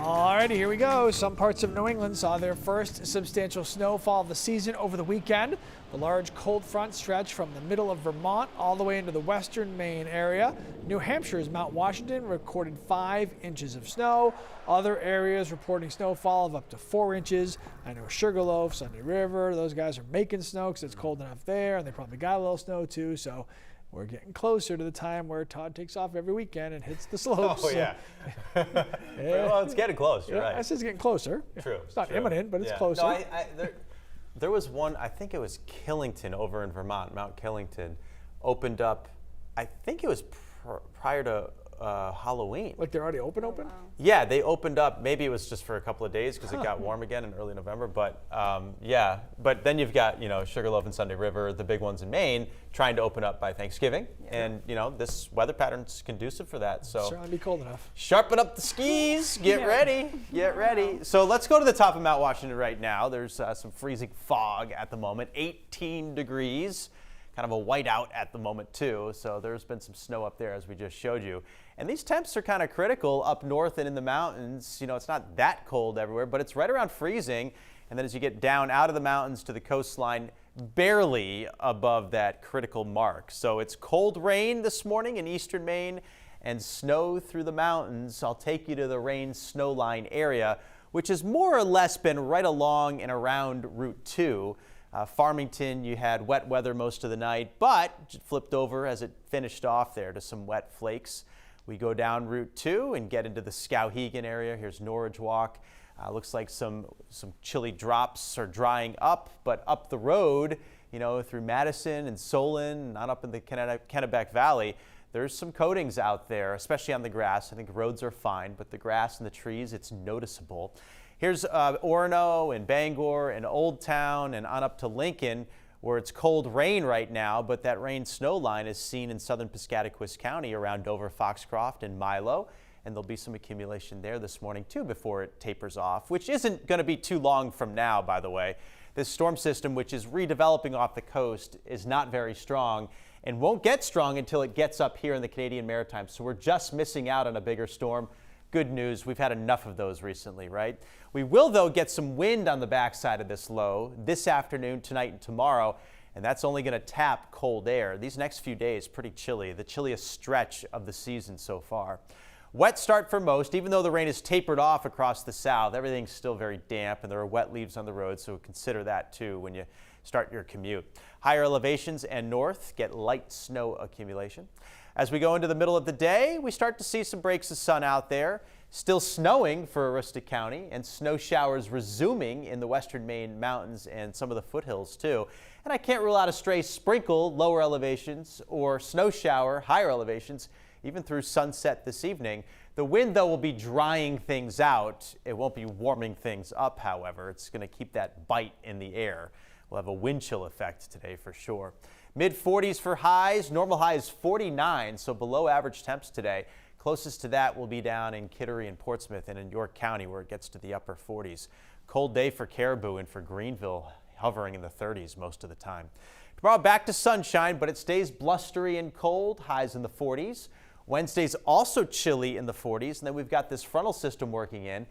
Alrighty, here we go. Some parts of New England saw their first substantial snowfall of the season over the weekend. The large cold front stretched from the middle of Vermont all the way into the western Maine area. New Hampshire's Mount Washington recorded 5 inches of snow. Other areas reporting snowfall of up to 4 inches. I know Sugarloaf, Sunday River, those guys are making snow because it's cold enough there, and they probably got a little snow too. So we're getting closer to the time where Todd takes off every weekend and hits the slopes. Oh, yeah. Well, it's getting close. You're right. I said it's getting closer. True. It's not imminent, but it's Yeah. closer. No, there was one, I think it was Killington over in Vermont, Mount Killington, opened up, I think it was prior to Halloween. Like they're already open? Wow. Yeah, they opened up. Maybe it was just for a couple of days because it got warm again in early November. But yeah, but then you've got Sugarloaf and Sunday River, the big ones in Maine, trying to open up by Thanksgiving, and this weather pattern's conducive for that. So certainly be cold enough. Sharpen up the skis. Get ready. Get ready. So let's go to the top of Mount Washington right now. There's some freezing fog at the moment. 18 degrees. Kind of a whiteout at the moment too, so there's been some snow up there as we just showed you. And these temps are kind of critical up north and in the mountains. It's not that cold everywhere, but it's right around freezing. And then as you get down out of the mountains to the coastline, barely above that critical mark. So it's cold rain this morning in eastern Maine and snow through the mountains. I'll take you to the rain snow line area, which has more or less been right along and around Route 2. Farmington, you had wet weather most of the night, but it flipped over as it finished off there to some wet flakes. We go down Route 2 and get into the Skowhegan area. Here's Norridge Walk. Looks like some chilly drops are drying up, but up the road, through Madison and Solon, not up in the Kennebec Valley, there's some coatings out there, especially on the grass. I think roads are fine, but the grass and the trees, it's noticeable. Here's Orono and Bangor and Old Town and on up to Lincoln, where it's cold rain right now, but that rain snow line is seen in southern Piscataquis County around Dover, Foxcroft, and Milo. And there'll be some accumulation there this morning too before it tapers off, which isn't going to be too long from now, by the way. This storm system, which is redeveloping off the coast, is not very strong and won't get strong until it gets up here in the Canadian Maritimes. So we're just missing out on a bigger storm. Good news, we've had enough of those recently, right? We will, though, get some wind on the backside of this low this afternoon, tonight, and tomorrow, and that's only going to tap cold air. These next few days, pretty chilly, the chilliest stretch of the season so far. Wet start for most, even though the rain is tapered off across the south. Everything's still very damp, and there are wet leaves on the road, so consider that, too, when you start your commute. Higher elevations and north get light snow accumulation. As we go into the middle of the day, we start to see some breaks of sun out there. Still snowing for Aroostook County, and snow showers resuming in the western Maine mountains and some of the foothills too. And I can't rule out a stray sprinkle lower elevations or snow shower higher elevations even through sunset this evening. The wind, though, will be drying things out. It won't be warming things up, however. It's going to keep that bite in the air. We'll have a wind chill effect today for sure. Mid-40s for highs. Normal high is 49, so below average temps today. Closest to that will be down in Kittery and Portsmouth and in York County, where it gets to the upper 40s. Cold day for Caribou and for Greenville, hovering in the 30s most of the time. Tomorrow back to sunshine, but it stays blustery and cold, highs in the 40s. Wednesday's also chilly in the 40s, and then we've got this frontal system working in.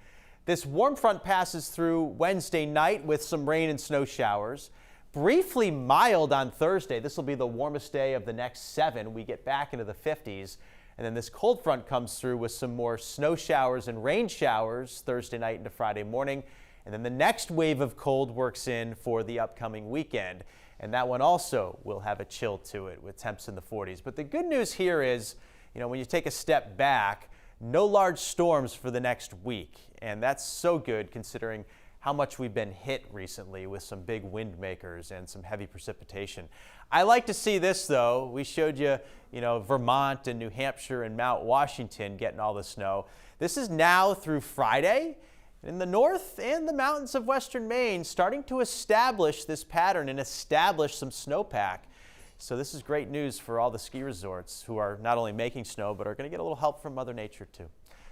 This warm front passes through Wednesday night with some rain and snow showers. Briefly mild on Thursday. This will be the warmest day of the next 7. We get back into the 50s. And then this cold front comes through with some more snow showers and rain showers Thursday night into Friday morning. And then the next wave of cold works in for the upcoming weekend. And that one also will have a chill to it with temps in the 40s. But the good news here is, when you take a step back, no large storms for the next week. And that's so good considering how much we've been hit recently with some big wind makers and some heavy precipitation. I like to see this, though. We showed you, Vermont and New Hampshire and Mount Washington getting all the snow. This is now through Friday. In the north and the mountains of western Maine, starting to establish this pattern and establish some snowpack. So this is great news for all the ski resorts who are not only making snow, but are going to get a little help from Mother Nature, too.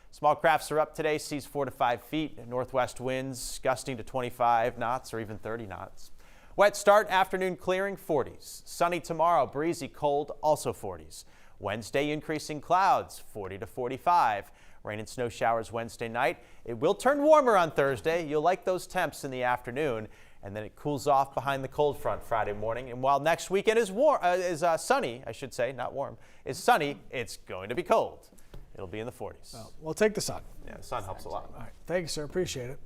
Small crafts are up today, seas 4 to 5 feet, northwest winds gusting to 25 knots or even 30 knots. Wet start, afternoon clearing, 40s. Sunny tomorrow, breezy, cold, also 40s. Wednesday, increasing clouds, 40 to 45. Rain and snow showers Wednesday night. It will turn warmer on Thursday. You'll like those temps in the afternoon. And then it cools off behind the cold front Friday morning. And while next weekend is sunny, I should say, not warm, is sunny, it's going to be cold. It'll be in the 40s. Well, we'll take the sun. Yeah, the sun helps a lot. All right. Thanks, sir. Appreciate it.